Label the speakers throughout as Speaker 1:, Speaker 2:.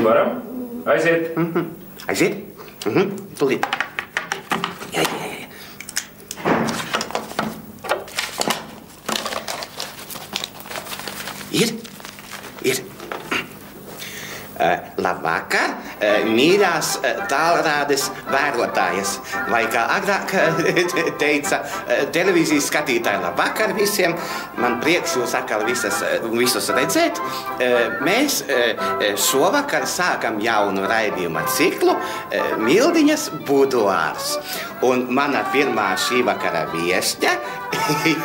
Speaker 1: Varam? Aiziet.
Speaker 2: Aiziet? Tūlīt. Jā. Ir. Labvakar, mīļās tālrādes vērotājas, vai kā agrāk teica televīzijas skatītāji, labvakar visiem. Man prieks jūs atkal visus redzēt. Mēs šovakar sākam jaunu raidījuma ciklu Mildiņas buduārs. Un mana pirmā šī vakara viesņa,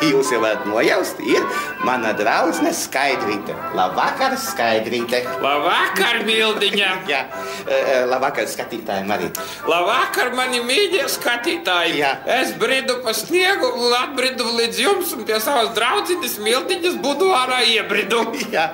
Speaker 2: jūs jau varat nojaust, ir mana draudzene Skaidrīte. Labvakar, Skaidrīte.
Speaker 1: Labvakar, Mildiņa.
Speaker 2: Jā, labvakar skatītājiem arī.
Speaker 1: Labvakar, mani mīļie skatītāji.
Speaker 2: Jā.
Speaker 1: Es bridu pa sniegu un atbridu līdz jums un pie savas draudzītes Mildiņas buduārā iebridu.
Speaker 2: Jā,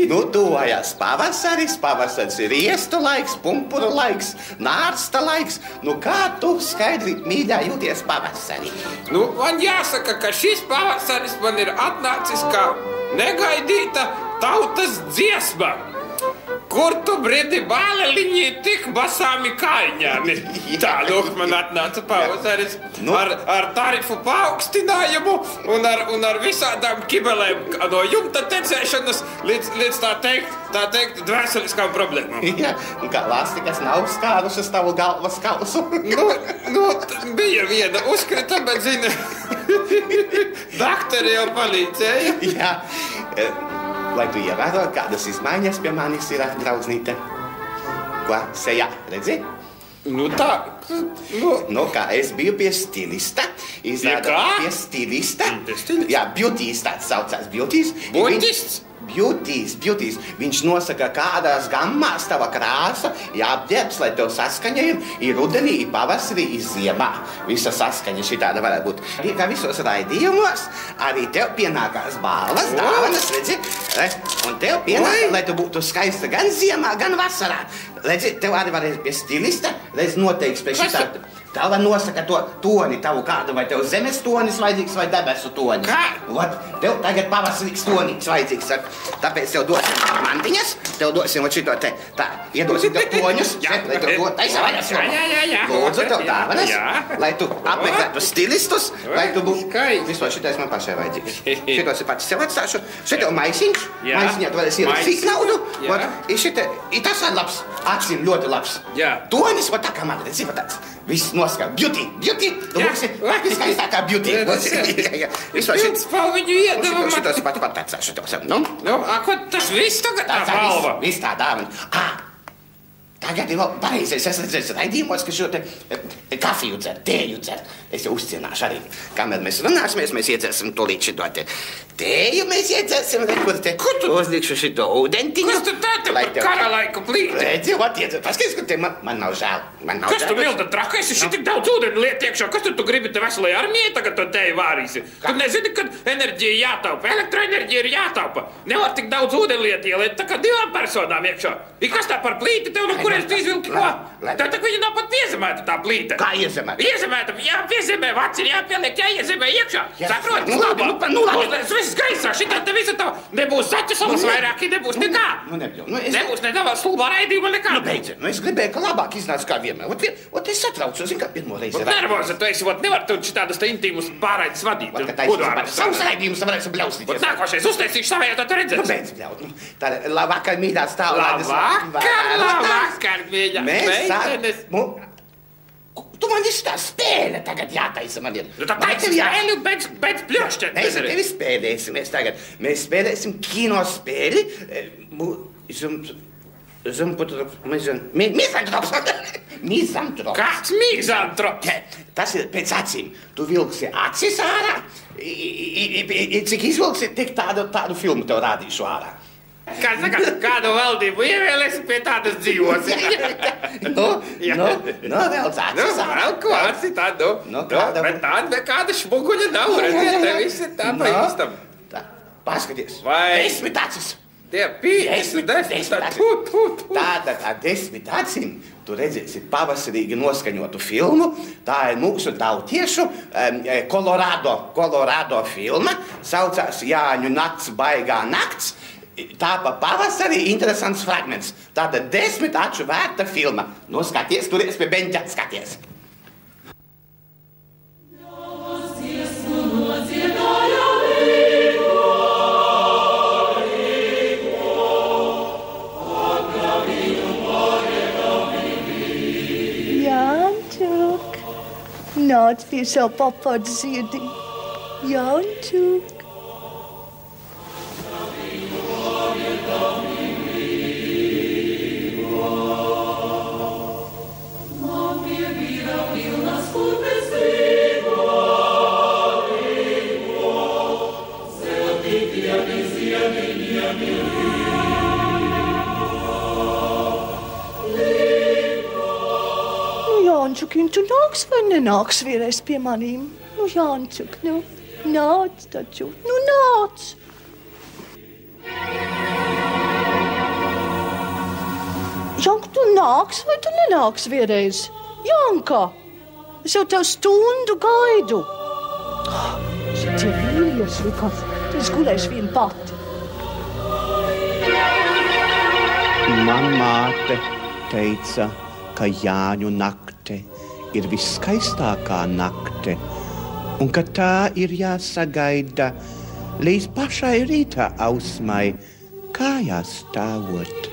Speaker 2: tuvojās pavasaris. Pavasaris ir riestu laiks, pumpuru laiks, nārsta laiks. Kā tu, Skaidrīt, mīļā, jūties pavasarī?
Speaker 1: Man jāsaka, ka šis pavasaris man ir atnācis kā negaidīta tautas dziesma. Kur tu bridi bāleliņi tik basāmi kājņāmi? Tā, man atnāca pavasaris ar tarifu paaugstinājumu un ar visādām kibelēm no jumta tecēšanas līdz tā teikt, dvēseliskām problēmām.
Speaker 2: Jā, kā lastikas nav skārušas tavu galvas kausu.
Speaker 1: Bija viena uzkrita, bet, zini, doktori jau palīdzēja.
Speaker 2: Jā. Lai tu ievēro, kādas izmaiņas pie manis ir draudznīte. Ko sejā, redzi?
Speaker 1: Tā.
Speaker 2: Kā es biju pie stilista.
Speaker 1: Kā?
Speaker 2: Pie stilista. Jā, beautīs tāds saucās. Beautīs. Beautīs. Viņš nosaka, kādās gammās tava krāsa jāapģērbs, lai tev saskaņa ir rudenī, pavasarī, ziemā. Visa saskaņa šitāda varētu būt. Kā visos raidījumos, arī tev pienākās balvas, dāvanas, redzi? Un tev pienāk, lai tu būtu skaista gan ziemā, gan vasarā. Redzi, tev arī varēs pie stilista, redzi, noteiks pie šitāda. Tava nosaka to toni tavu kādu, vai tev zemes tonis vajadzīgs, vai debesu tonis.
Speaker 1: Kā?
Speaker 2: Tev tagad pavasarīgs tonīgs vajadzīgs. Tāpēc tev dosim mantiņas, tev dosim šito te, tā, iedosim tev toņus, lai tev to taisa vaļas.
Speaker 1: Jā.
Speaker 2: Lūdzu, tev dāvanas, lai tu apmeklētu stilistus, lai tu būtu. Vispār šitais man pašai vajadzīgs. Šitos ir pats sev atstāšu. Šeit tev maisiņš, maisiņā tu varēsi ierakstīt naudu. Ir tas ir labs, acīm ļoti labs. Tonis, tā kā man redzi, tāds. Viss noskā. Beauty. Tu būsi viskaistākā beauty.
Speaker 1: Šits palviņu iedeva man.
Speaker 2: Šitos pat atstāšu tev sev.
Speaker 1: Ko tas viss tagad tā balva?
Speaker 2: Viss tā dāvana. Tagad ir vēl pareizais. Es redzēju raidījumos, ka šo te kafiju dzer, tēju dzer. Es jau uzcienāšu arī. Kamēr mēs runāsimies, mēs iedzersim tolīt šito te tēju, mēs iedzersim. Kur tu? Uzlikšu šito ūdentiņu.
Speaker 1: Kas tu tā te par kara laiku plīti?
Speaker 2: Redzi, iedzer. Paskaties, ka te man nav žēl.
Speaker 1: Kas tu, Milda, trakais? Es tik daudz ūdeni liet iekšā. Kas tu gribi te veselai armijai tagad to tēju vārīsi? Tu nezini, kad enerģija jātaupa, elektroenerģija ir jātaupa. Nevar tik daudz ūdeni liet ieliet, tā kā 2 personām iekšā. Kas tā par plīti tev, kurēs tu izvilki ko? Tā tā, ka viņa nav pat piezemēta tā plīte.
Speaker 2: Kā iezemēta?
Speaker 1: Iezemēta, jāpiezemē, vats ir jāpieliek, jāiezemē iekšā. Saproti?
Speaker 2: Labi.
Speaker 1: Viss gaisā, šitā te visa tā, nebūs zaķu salas vairāk, nebūs nekā. Nebūs ne tavā stulbā raidījuma nekā.
Speaker 2: Beidzi, es gribēju, ka labāk iznāc kā vienmēr. Es satraucu, zinu, kā pirmo reizi.
Speaker 1: Nervoza tu esi, nevar tu šitādas te intīmus pārraides vadīt.
Speaker 2: Savus raidījumus varēsi bļaustīties.
Speaker 1: Nākošais uztaisīšu savējā, tad tu redzēsi.
Speaker 2: Beidz bļaut. Tā labvakar, mīļās tālrādes.
Speaker 1: Labvakar, mīļā.
Speaker 2: Mēs tu man visu tā spēle tagad jātaisa man ir.
Speaker 1: Tā taisa spēli, bet pļošķēt.
Speaker 2: Mēs ar tevi spēlēsimies tagad. Mēs spēlēsim kino spēli. Mizantrops.
Speaker 1: Kāds mizantrops?
Speaker 2: Tas ir pēc acīm. Tu vilksi acis ārā. Cik izvilksi, tik tādu filmu tev rādīšu ārā.
Speaker 1: Kā saka, kādu valdību ievēlēsi, pie tādas dzīvos.
Speaker 2: Vēl acis ārā.
Speaker 1: Vēl ko aci tādu. Bet tāda nekāda šmuguļa nav. Te viss ir tā pa īstam.
Speaker 2: Paskaties.
Speaker 1: 10
Speaker 2: acis.
Speaker 1: Tie 50.
Speaker 2: Tātad ar 10 acīm tu redzēsi pavasarīgi noskaņotu filmu. Tā ir mūsu tautiešu Kolorado filma. Saucās Jāņu nakts baigā nakts. Tā pa pavasarī interesants fragments. Tātad 10 aču vērta filma. Noskaties, turies pie beņķa, skaties.
Speaker 3: Nāc pie savu papādu ziediņu. Jāņķuk. Jāņķuk, tu nāks vai nenāks vienreiz pie manīm? Nu, Jāņķuk, nu, nāc taču, nu, nāc! Janka, tu nāks vai tu nenāks vienreiz? Janka, es jau tev stundu gaidu. Šitie vīrieši likās, es gulēšu vien pati.
Speaker 2: Man māte teica, ka Jāņu nakte ir viskaistākā nakte, un ka tā ir jāsagaida līdz pašai rīta ausmai, kājās stāvot.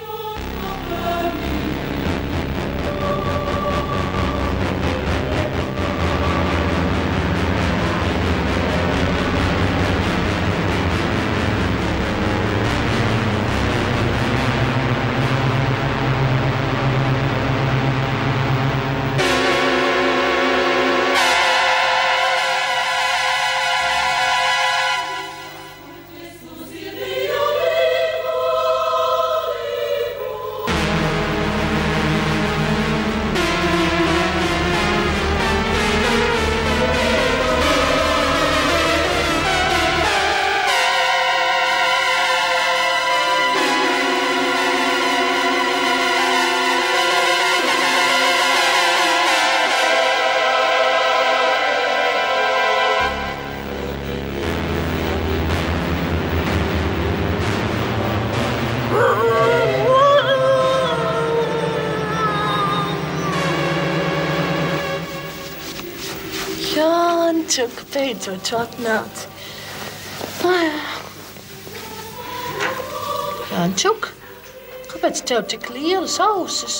Speaker 3: Jāņķuk, beidzot tu atnāc. Jāņķuk, kāpēc tev tik lielas ausis?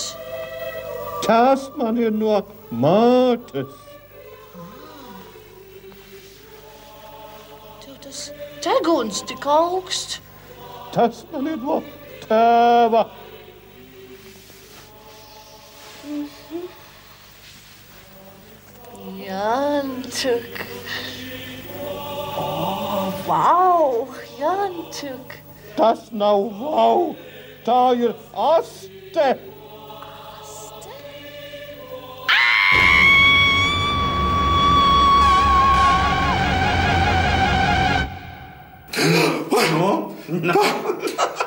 Speaker 4: Tas man ir no mātes.
Speaker 3: Tev tas deguns tik augsts.
Speaker 4: Tas man ir no tēva.
Speaker 3: Jāņķuk. Vau, Jāņķuk.
Speaker 4: Tas nav vau, tā ir aste.
Speaker 3: Aste?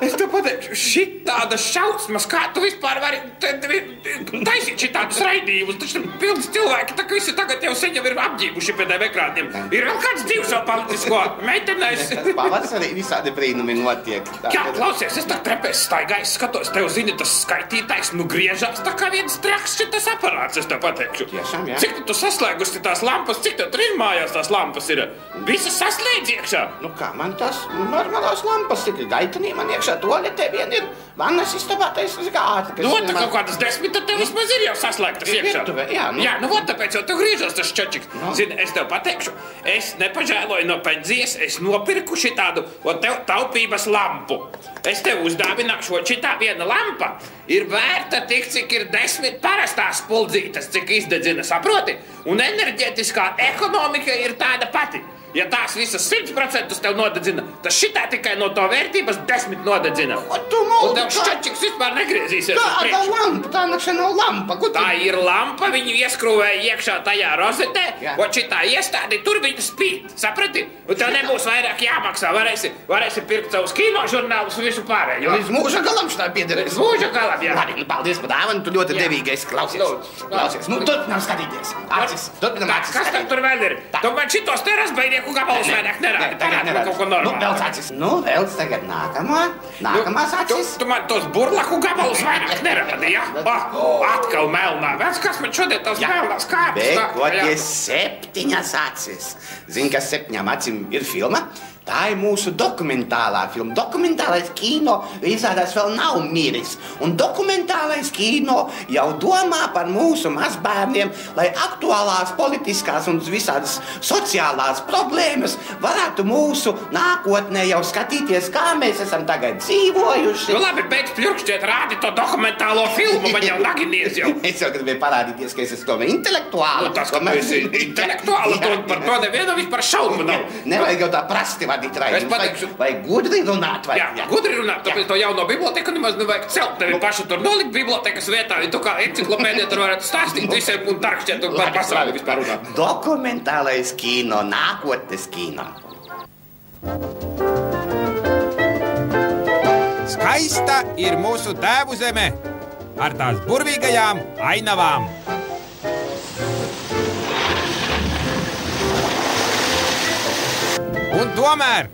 Speaker 1: Es tev pateikšu, šitāda šausmas, kā tu vispār vari taisīt šitādus raidījumus. Taču pilns cilvēki, tā ka visi tagad jau sen jau ir apģībuši pie tiem ekrāniem. Ir vēl kāds dzīvs vēl palicis, ko meitenēs.
Speaker 2: Tas pavasarī visādi brīnumi notiek.
Speaker 1: Jā, klausies, es tā trepēs staigājis, skatos, tev zini, tas skaitītājs, nu griežās tā kā viens traks šitas aparāts, es tev pateikšu.
Speaker 2: Tiešām, jā.
Speaker 1: Cik tu saslēgusi tās lampas, cik tev tur ir mājās tās lampas ir? Visas saslēdz iekšā.
Speaker 2: Nu kā, man tās normālās lampas ir gaitanī, man iekšā toaletē vien ir vannas istabā, taisas gāti.
Speaker 1: Nu, tā kaut kādas 10, tad tev vismaz ir jau saslēgtas iekšā.
Speaker 2: Virtuvē, jā, nu.
Speaker 1: Jā, nu, tāpēc jau tev griežas tas čačiks. Zini, es tev pateikšu, es nepažēloju no pendzijas, es nopirku šitādu tev taupības lampu. Es tev uzdāvināšu, šitā viena lampa ir vērta tik, cik ir 10 parastās spuldzītes, cik izdedzina, saproti? Un enerģetiskā ekonomika ir tāda pati. Ja tās visas 100% tev nodedzina, tad šitā tikai no to vērtības 10 nodedzina.
Speaker 2: Ko tu mūli?
Speaker 1: Un tev šķačiks vispār negriezīsies uz
Speaker 2: Tāda
Speaker 1: priekšu.
Speaker 2: lampa, tā nakšana nav lampa. Ko tu?
Speaker 1: Tā ir lampa, viņu ieskrūvēja iekšā tajā rozetē,
Speaker 2: Jā.
Speaker 1: un šitā iestādi tur viņa spīd, saprati? Un tev nebūs vairāk jāmaksā, varēsi pirkt savus kinožurnālus un visu pārējo.
Speaker 2: Līdz mūža galam šitā piederēs.
Speaker 1: Mūža galam, jā.
Speaker 2: Labi, paldies par dāvanu, tu ļoti
Speaker 1: Jā.
Speaker 2: devīgais. Klausies.
Speaker 1: Lūdzu.
Speaker 2: Klausies. Nu, turpinām skatīties. Acis. Turpinām acis.
Speaker 1: Kas tam tur vēl ir?
Speaker 2: Tā.
Speaker 1: Tu man šitos te razbaidnieku gabalus vairāk nerādi. Parādi man kaut ko
Speaker 2: Nu,
Speaker 1: normālu.
Speaker 2: vēl acis. Nu, vēl tagad nākamās acis.
Speaker 1: Tu man tos burlaku gabalus vairāk nerādi, jā? Atkal melnā. Vēc, kas man šodien tās melnās kāpes?
Speaker 2: Bekoties 7 acis. Zini, kas 7 acīm ir filma? Tā ir mūsu dokumentālā filma. Dokumentālais kino izrādās vēl nav miris. Un dokumentālais kino jau domā par mūsu mazbērniem, lai aktuālās politiskās un visādas sociālās problēmas varētu mūsu nākotnē jau skatīties, kā mēs esam tagad dzīvojuši.
Speaker 1: Nu labi, beidz pļurkšķiet, rādi to dokumentālo filmu, man jau naginies jau.
Speaker 2: Es jau gribēju parādīties, ka es esmu tomēr intelektuāli.
Speaker 1: Nu, tas, ka tu esi intelektuāli, par to nevienu vispār šaubu nav.
Speaker 2: Nevajag jau tā prasti vadīt raidījumus.
Speaker 1: Es pateikšu.
Speaker 2: Vai gudri runāt, vai?
Speaker 1: Jā, gudri runāt, tāpēc to jauno biblioteku nemaz nevajag celt. Tevi paši tur nolikt bibliotekas vietā, un tu kā enciklopēdija tur varētu stāstīt visiem un tarkšķiet un par pasauli vispār runāt.
Speaker 2: Dokumentālais kino, nākotnes kino.
Speaker 5: Skaista ir mūsu tēvu zeme ar tās burvīgajām ainavām. Un tomēr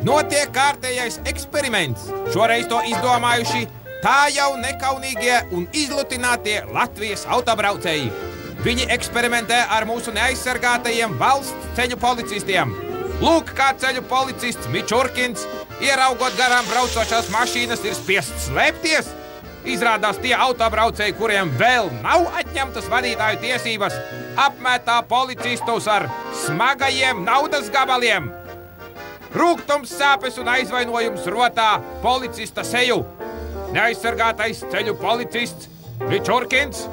Speaker 5: notiek kārtējais eksperiments. Šoreiz to izdomājuši tā jau nekaunīgie un izlutinātie Latvijas autobraucēji. Viņi eksperimentē ar mūsu neaizsargātajiem valsts ceļu policistiem. Lūk, kā ceļu policists Mičurkins, ieraugot garām braucošās mašīnas, ir spiests slēpties. Izrādās tie autobraucēji, kuriem vēl nav atņemtas vadītāju tiesības, apmetā policistus ar smagajiem naudas gabaliem. Rūgtums, sāpes un aizvainojums rotā policista seju. Neaizsargātais ceļu policists Mičurkins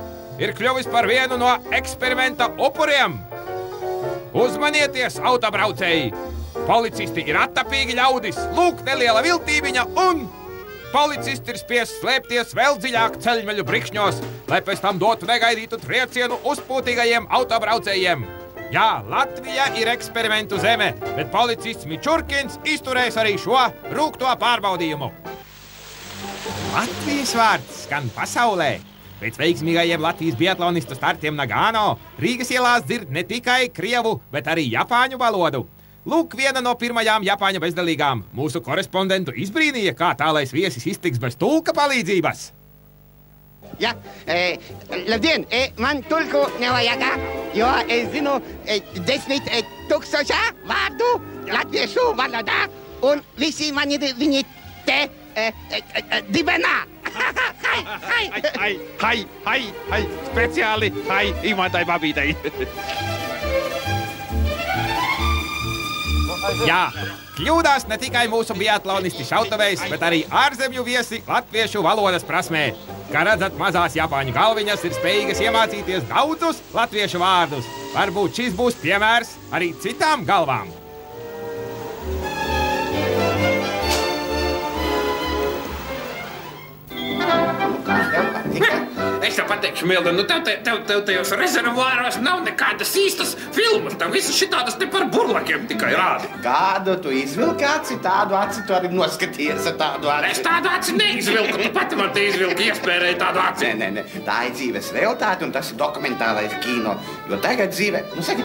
Speaker 5: ir kļuvis par vienu no eksperimenta upuriem. Uzmanieties, autobraucēji! Policisti ir attapīgi ļaudis, lūk neliela viltībiņa un policisti ir spiests slēpties vēl dziļāk ceļmeļu brikšņos, lai pēc tam dotu negaidītu triecienu uzpūtīgajiem autobraucējiem. Jā, Latvija ir eksperimentu zeme, bet policists Mičurkins izturēs arī šo rūgto pārbaudījumu. Latvijas vārds skan pasaulē. Pēc veiksmīgajiem Latvijas biatlonistu startiem Nagano Rīgas ielās dzird ne tikai krievu, bet arī japāņu valodu. Lūk, viena no pirmajām japāņu bezdalīgām. Mūsu korespondentu izbrīnīja, kā tālais viesis iztiks bez tulka palīdzības.
Speaker 6: Ja, labdien, man tulku nevajag, jo es zinu 10 000 vārdu latviešu valodā, un visi mani viņi te dibenā.
Speaker 5: Hai, speciāli, hai, Imantai Babītai. Jā, kļūdās ne tikai mūsu biatlonisti šautavējs, bet arī ārzemju viesi latviešu valodas prasmē. Kā redzat, mazās japāņu galviņas ir spējīgas iemācīties daudzus latviešu vārdus. Varbūt šis būs piemērs arī citām galvām.
Speaker 1: Es tev pateikšu, Milda, nu tev tajos rezervuāros nav nekādas īstas filmas. Tev visas šitādas te par burlakiem tikai rādi.
Speaker 2: Kādu tu izvilki aci, tādu aci tu arī noskaties ar tādu aci.
Speaker 1: Es tādu aci neizvilku, tu pati man te izvilki, iespērēji tādu aci.
Speaker 2: Nē, tā ir dzīves realitāte un tas ir dokumentālais kino. Jo tagad dzīve, saki,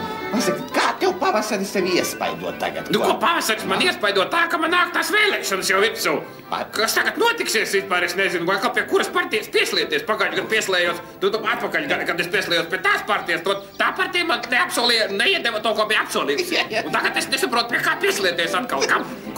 Speaker 2: kā tev pavasaris tevi iespaidot tagad?
Speaker 1: Nu, ko pavasaris man iespaidot tā, ka man nāk tās vēlēšanas jau virsū. Kas tagad notiksies vispār, es nezinu, vai kā pie kuras partijas pieslieties. Pagājuši, kad pieslējos, tu atpakaļ, kad es pieslējos pie tās partijas, tā partija man neapsolīja, neiedeva to, ko bija apsolījis. Un tagad es nesaprotu, pie kā pieslieties atkal.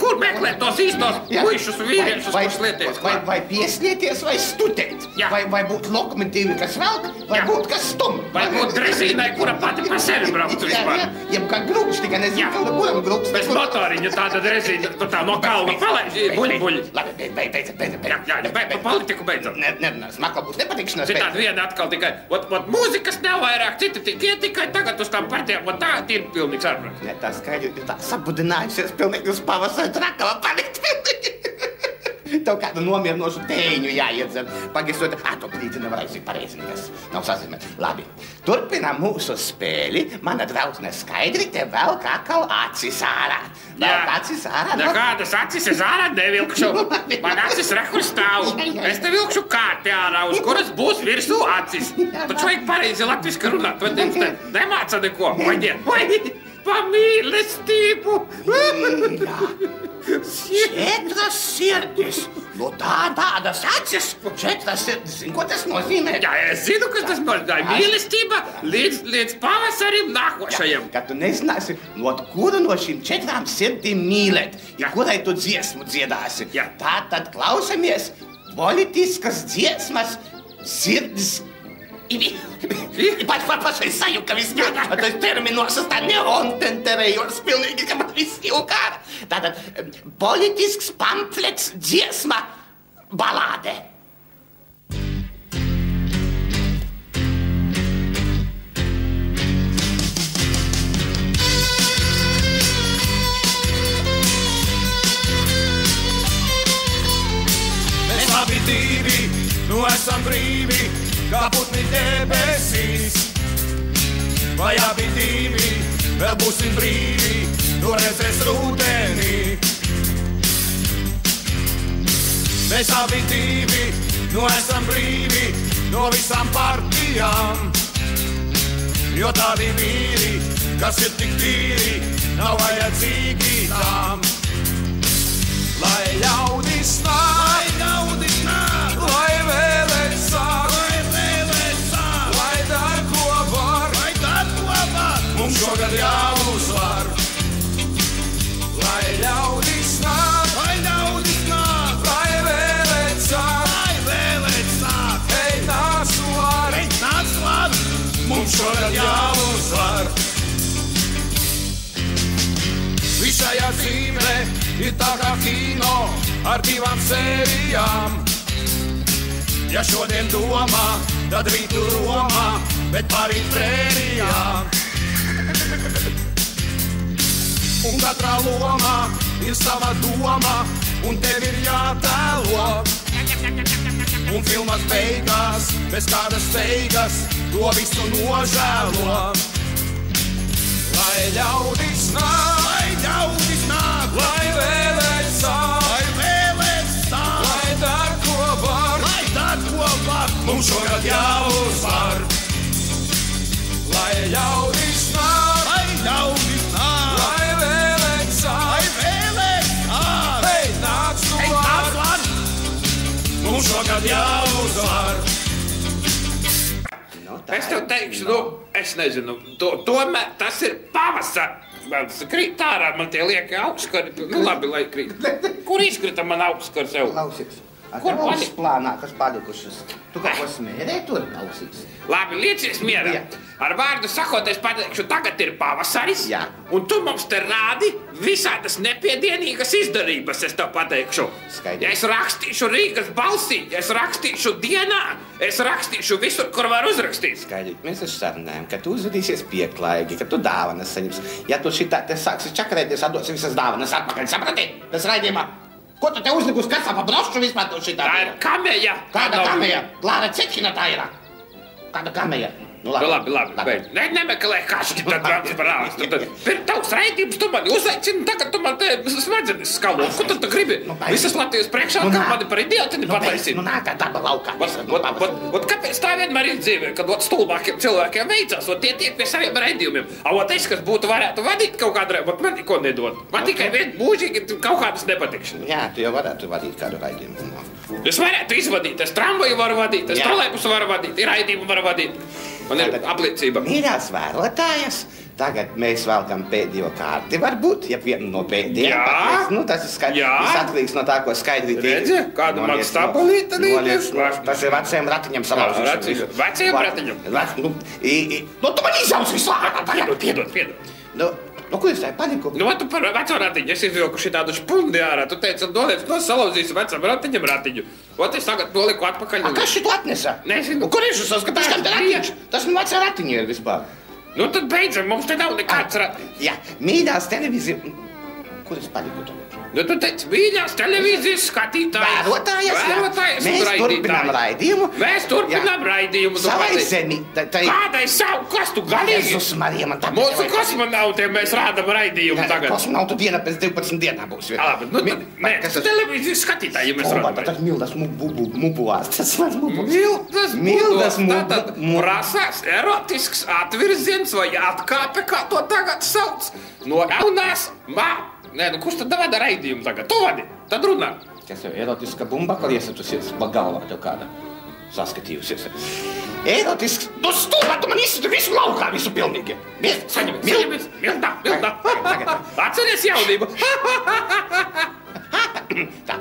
Speaker 1: kur meklēt tos īstos puišus un vīriešus, kur slieties?
Speaker 2: Vai pieslieties, vai studēt?
Speaker 1: Jā.
Speaker 2: Vai būt lokomotīvi, kas velk, vai būt kas stum?
Speaker 1: Vai būt drezīnai, kura pati pa sevi braukt vispār?
Speaker 2: Jeb kā grūks, tikai nezinu, kuram grūks.
Speaker 1: Bez motoriņa tāda drezīna, kur tā no kalna palaiž, buļ.
Speaker 2: Labi, beidzot.
Speaker 1: Jā, pa politiku beidzot.
Speaker 2: Nerunās, makla būs nepatikšanās.
Speaker 1: Citādi viena atkal tikai, ot mūzikas nav vairāk, citi tikai tagad uz tām partijām, ot tā ir pilnīgs ārprāts.
Speaker 2: Ne, tā skaidri ir tā sabudinājusies pilnīgi uz pavasara trakava palikt. Tev kādu nomierinošu tēņu jāiedzer. Pagisot, to brīdi nevarēs ir pareizi, kas nav sazīmēt. Labi, turpinām mūsu spēli. Mana draudzene Skaidri te velk atkal acis ārā. Velk acis ārā.
Speaker 1: Nekādas acis es ārā nevilkšu. Man acis rekur stāv. Es te vilkšu kārti ārā, uz kuras būs virsū acis. Taču vajag pareizi latviski runāt. Nemāca neko. Vai pa mīlestību.
Speaker 2: Četras sirdis. No tādas acis. Četras sirdis. Ko tas nozīmē?
Speaker 1: Jā, es zinu, kas tas nozīmē. Mīlestība līdz pavasarim nākošajam.
Speaker 2: Kad tu nezināsi, no kuru no šīm četrām sirdīm mīlēt, kurai tu dziesmu dziedāsi. Tātad klausamies politiskas dziesmas sirdis. Pašai sajūta, ka viss jādā. Tas terminos es tā neontenterējos pilnīgi, ka man viss jūkāra. Tātad politisks pamflets dziesma balāde.
Speaker 7: Mēs abi divi, esam brīvi, kā putni debesīs. Vai abi divi, vēl būsim brīvi, to redzēs rudenī. Mēs abi divi, esam brīvi, no visām partijām. Jo tādi vīri, kas ir tik tīri, nav vajadzīgi tām. Lai ļaudis nāk, lai vēlēt sāk, lai dar ko var, mums šogad jāuzvar. Lai ļaudis nāk, lai vēlēt sāk, hei nāc var, mums šogad jāuzvar. Visajā dzīvē ir tā kā kino ar divām sērijām. Ja šodien domā, tad rītu Romā, bet parīt prērijām. Un katrā lomā ir sava doma, un tev ir jātēlo. Un filmas beigās, bez kādas steigas, to visu nožēlo. Lai ļaudis nāk, lai vēlēt sāk, lai dar ko var, mums šogad jāuzvar. Lai ļaudis nāk, lai vēlēt sāk, hei nāc var, mums šogad jāuzvar.
Speaker 1: Es tev teikšu, es nezinu, tomēr tas ir pavasar. Krīt ārā, man tie lieki augstskari, labi, lai krīt. Kur izkrita man augstskari sev?
Speaker 2: Klausies, tev augsts plānā, kas palikušas. Tu kaut ko smērē tur, klausīs?
Speaker 1: Labi, liecies mierā. Ar vārdu sakot, es pateikšu, tagad ir pavasaris, un tu mums te rādi visādas nepiedienīgas izdarības, es tev pateikšu.
Speaker 2: Skaidrs.
Speaker 1: Ja es rakstīšu Rīgas balsī, ja es rakstīšu dienā, es rakstīšu visur, kur var uzrakstīt.
Speaker 2: Skaidri, mēs taču sarunājam, ka tu uzvedīsies pieklājīgi, ka tu dāvanas saņems. Ja tu šitā te sāksi čakarēties, atdosi visas dāvanas atpakaļ, saprati? Tas raidījumā. Ko tu te uzlikus kasā pa brošu vispār tu šitā?
Speaker 1: Tā ir kameja.
Speaker 2: Kāda kameja? Lāra Cekina tā ir. Kāda kameja? Nu,
Speaker 1: labi, beidz. Nemeklē kašķi tad transparāls. Tavs raidījums, tu mani uzaicini, tagad tu man te smadzenes skalo. Ko tu gribi? Visas Latvijas priekšā, kā mani par idiotini pataisini?
Speaker 2: Nu, nāk tā daba laukā.
Speaker 1: Kāpēc tā vienmēr ir dzīvē, kad stulbākiem cilvēkiem veicās, tie tiek pie saviem raidījumiem? Es, kas būtu varētu vadīt kaut kādu raidījumu, man neko nedod. Man tikai vien mūžīgi kaut kādas nepatikšanas.
Speaker 2: Jā, tu jau varētu vadīt kādu raidījumu.
Speaker 1: Es varētu izvadīt, es tramvaju varu vadīt, es trolejbusu varu vadīt, raidījumu varu vadīt. Man ir apliecība.
Speaker 2: Mīļās vērotājas, tagad mēs velkam pēdējo kārti, varbūt, ja vienu no pēdējiem.
Speaker 1: Jā.
Speaker 2: Nu, tas ir skaidrs.
Speaker 1: Jā.
Speaker 2: Tas atkarīgs no tā, ko skaidri
Speaker 1: Redzi, kādu man stabulīti
Speaker 2: noliec. Tas ir vecajam ratiņam salauzīšanas.
Speaker 1: Vecajam ratiņam?
Speaker 2: Nu, tu man izjauc visu laiku.
Speaker 1: Piedod.
Speaker 2: Nu, ko es tā paniku?
Speaker 1: Nu, tu par veco ratiņu, es izvilku šitādu špundi ārā. Tu teici, noliec, ko salauzīsi vecam ratiņam ratiņu. Ot, es tagad noliku atpakaļ.
Speaker 2: Kas šito atnesa?
Speaker 1: Nezinu.
Speaker 2: Kur ir šis skatās, kā ratiņš? Tas nu vecā ratiņa ir vispār.
Speaker 1: Nu, tad beidzam, mums te nav nekāds ratiņš.
Speaker 2: Jā, mīļās televīzija. Kur es paliku tagad?
Speaker 1: Nu, tu teici, mīļās televīzijas skatītājs.
Speaker 2: Vērotājas. Mēs turpinām raidījumu.
Speaker 1: Mēs turpinām raidījumu.
Speaker 2: Savai zemi.
Speaker 1: Kādai savu kostu galīgi?
Speaker 2: Jezus, Marija, man tā...
Speaker 1: Mūsu kosmonautiem mēs rādam raidījumu tagad.
Speaker 2: Kosmonautu diena pēc 12 dienām būs.
Speaker 1: Labi, nu, nē, tas televīzijas skatītājiem mēs rādam.
Speaker 2: Tas mildas mupuvās. Tas var
Speaker 1: mupuvās. Mildas mupuvās. Prasās erotisks atvirziens vai atkāpe, kā to tagad sauc. No jaunās Nē, nu kurš tad vada raidījumu tagad? Tu vadi, tad runā.
Speaker 2: Kas jau erotiska bumba, kad iesatusies pa galvā tev kāda saskatījusies. Erotisks, tu stulba, tu man izsatu visu laukā, visu pilnīgi.
Speaker 1: Saņemies, mildā. Atceries jaunību.
Speaker 2: Tā,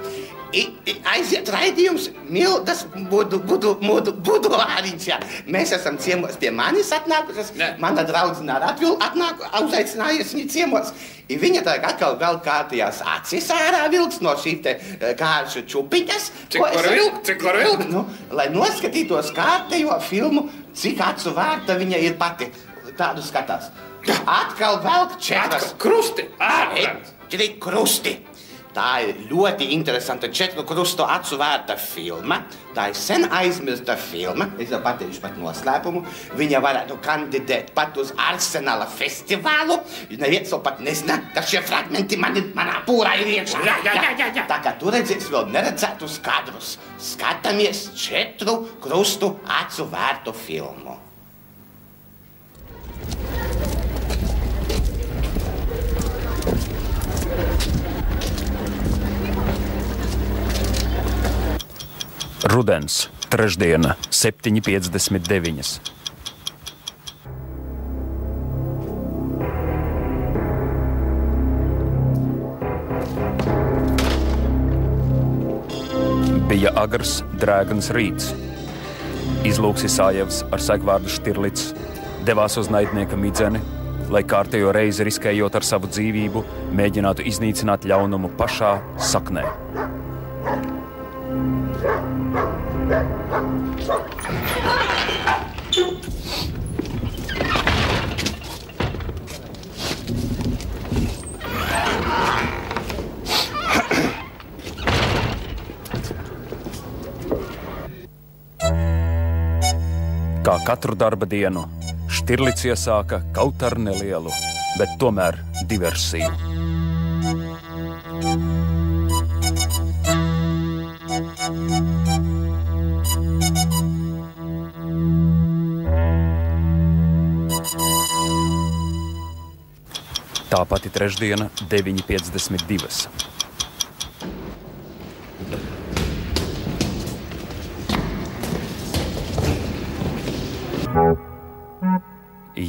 Speaker 2: aiziet raidījums Mildas buduāriņš, jā. Mēs esam ciemos pie manis atnākušas. Mana draudzinā uzaicinājies viņa ciemos. I viņa tā atkal vēl kārtījās acis ārā vilks no šī te kāršu čupiņas.
Speaker 1: Cik var vilkt?
Speaker 2: Nu, lai noskatītos kārtējo filmu, cik acu vērta viņa ir pati. Tādu skatās. Atkal velk 4.
Speaker 1: Krusti.
Speaker 2: Krusti. Tā ir ļoti interesanta 4 krustu acu vērta filma. Tā ir sen aizmirsta filma. Es jau pateikšu pat noslēpumu. Viņa varētu kandidēt pat uz Arsenala festivālu. Neviens vēl pat nezina, ka šie fragmenti manā pūrā ir iekšā.
Speaker 1: Jā.
Speaker 2: Tā kā tu redzēsi vēl neredzētus kadrus. Skatāmies 4 krustu acu vērtu filmu.
Speaker 8: Rudens, trešdiena, 7:59. Bija agrs, drēgans rīts. Izlūks Isājevs ar sekvārdu Štirlits devās uz naidnieka midzeni, lai kārtējo reizi riskējot ar savu dzīvību, mēģinātu iznīcināt ļaunumu pašā saknē. Kā katru darba dienu, Štirlits iesāka kaut ar nelielu, bet tomēr diversiju. Tā pati trešdiena, 9:52.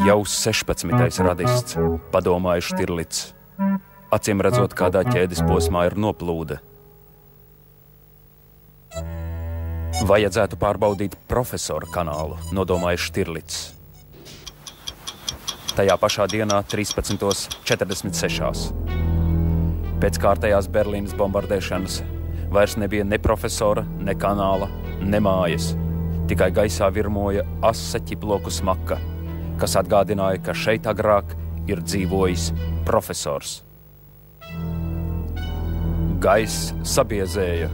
Speaker 8: Jau 16. radists, padomāja Štirlits. Acīm redzot, kādā ķēdes posmā ir noplūde. Vajadzētu pārbaudīt profesora kanālu, nodomāja Štirlits. Tajā pašā dienā 13:46. Pēc kārtējās Berlīnas bombardēšanas vairs nebija ne profesora, ne kanāla, ne mājas. Tikai gaisā virmoja asa ķiploku smaka, kas atgādināja, ka šeit agrāk ir dzīvojis profesors. Gaiss sabiezēja,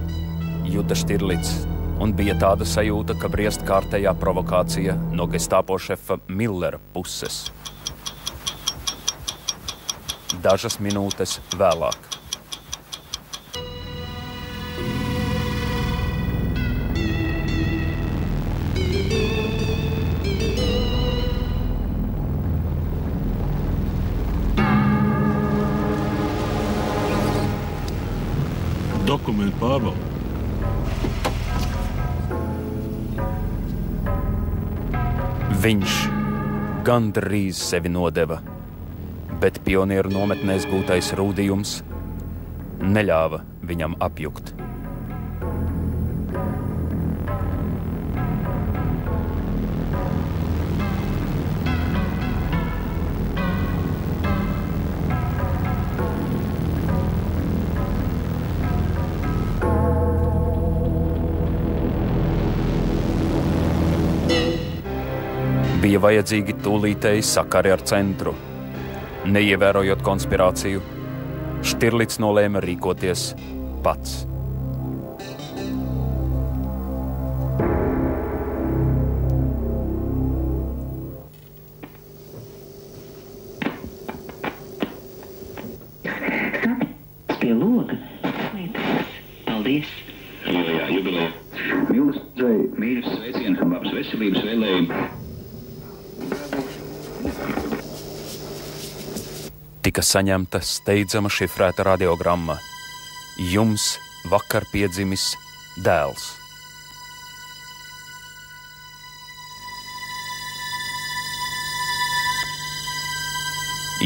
Speaker 8: juta Štirlits, un bija tāda sajūta, ka briest kārtējā provokācija no Gestapo šefa Millera puses. Dažas minūtes vēlāk.
Speaker 4: Dokumentu pārbauda.
Speaker 8: Viņš gandrīz sevi nodeva, bet pionieru nometnēs gūtais rūdījums neļāva viņam apjukt. Bija vajadzīgi tūlītēji sakari ar centru. Neievērojot konspirāciju, Štirlits nolēma rīkoties pats.
Speaker 9: Pie loga. Paldies. Jā, jubilē. Mildas vai mīļas sveiciens un labas veselības vēlējumi.
Speaker 8: Tika saņemta steidzama šifrēta radiogramma. Jums vakar piedzimis dēls.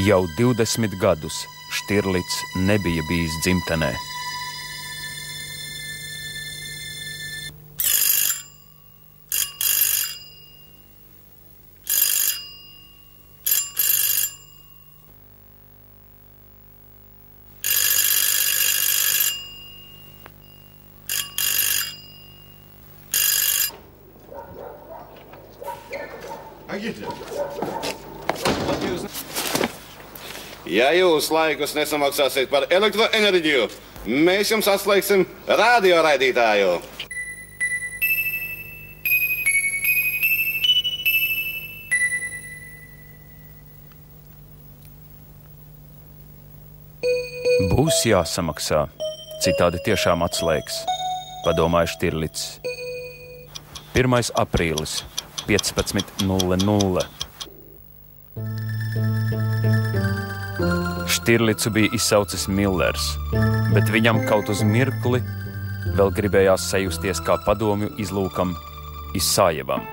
Speaker 8: Jau 20 gadus Štirlits nebija bijis dzimtenē.
Speaker 2: Ja jūs laikus nesamaksāsiet par elektroenerģiju, mēs jums atslēgsim radioraidītāju.
Speaker 8: Būs jāsamaksā, citādi tiešām atslēgs, padomāja Štirlits. 1. aprīlis, 15:00. Štirlicu bija izsaucis Millers, bet viņam kaut uz mirkli vēl gribējās sajusties kā padomju izlūkam Isājevam.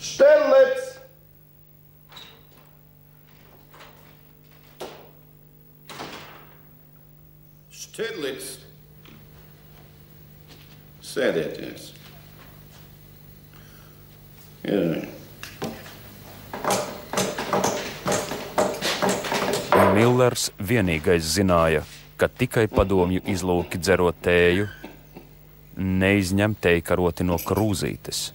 Speaker 4: Štirlits!
Speaker 2: Štirlits! Sēdieties. Jā.
Speaker 8: Millers vienīgais zināja, ka tikai padomju izlūki dzerot tēju, neizņem teikaroti no krūzītes.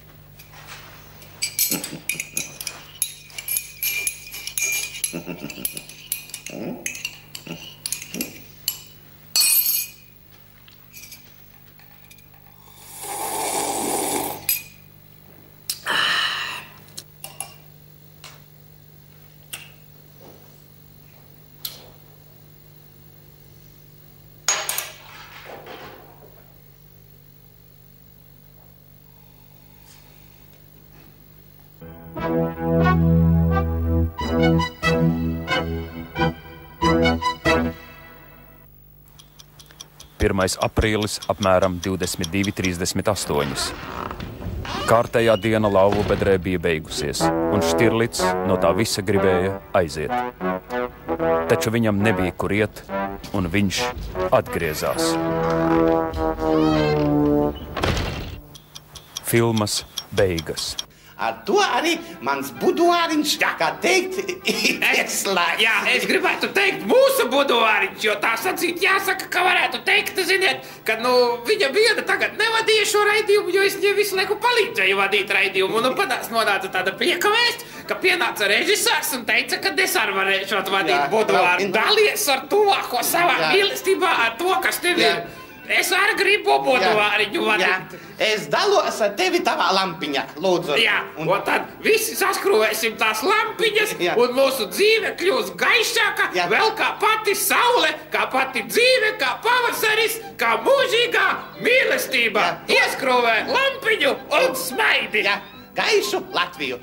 Speaker 8: Aprīlis apmēram 22:38. Kārtējā diena lauvu bedrē bija beigusies, un Štirlits no tā visa gribēja aiziet. Taču viņam nebija kur iet, un viņš atgriezās. Filmas beigas.
Speaker 2: Ar to arī mans buduāriņš, kā teikt, ieslēgts.
Speaker 1: Jā, es gribētu teikt mūsu buduāriņš, jo tā sacīt jāsaka, ka varētu teikt, ziniet, ka, viņa viena tagad nevadīja šo raidījumu, jo es viņai visu laiku palīdzēju vadīt raidījumu. Un panāks nonāca tāda prieka vēsts, ka pienāca režisārs un teica, ka es arī varēšu vadīt buduāru. Dalies ar tuvāko savā mīlestībā, ar to, kas tev ir. Es arī gribu buduāriņu vadīt.
Speaker 2: Es dalos ar tevi tavā lampiņā, lūdzu.
Speaker 1: Jā, un tad visi saskrūvēsim tās lampiņas, un mūsu dzīve kļūs gaišāka, vēl kā pati saule, kā pati dzīve, kā pavasaris, kā mūžīgā mīlestība. Ieskrūvē lampiņu un smaidi.
Speaker 2: Gaišu Latviju.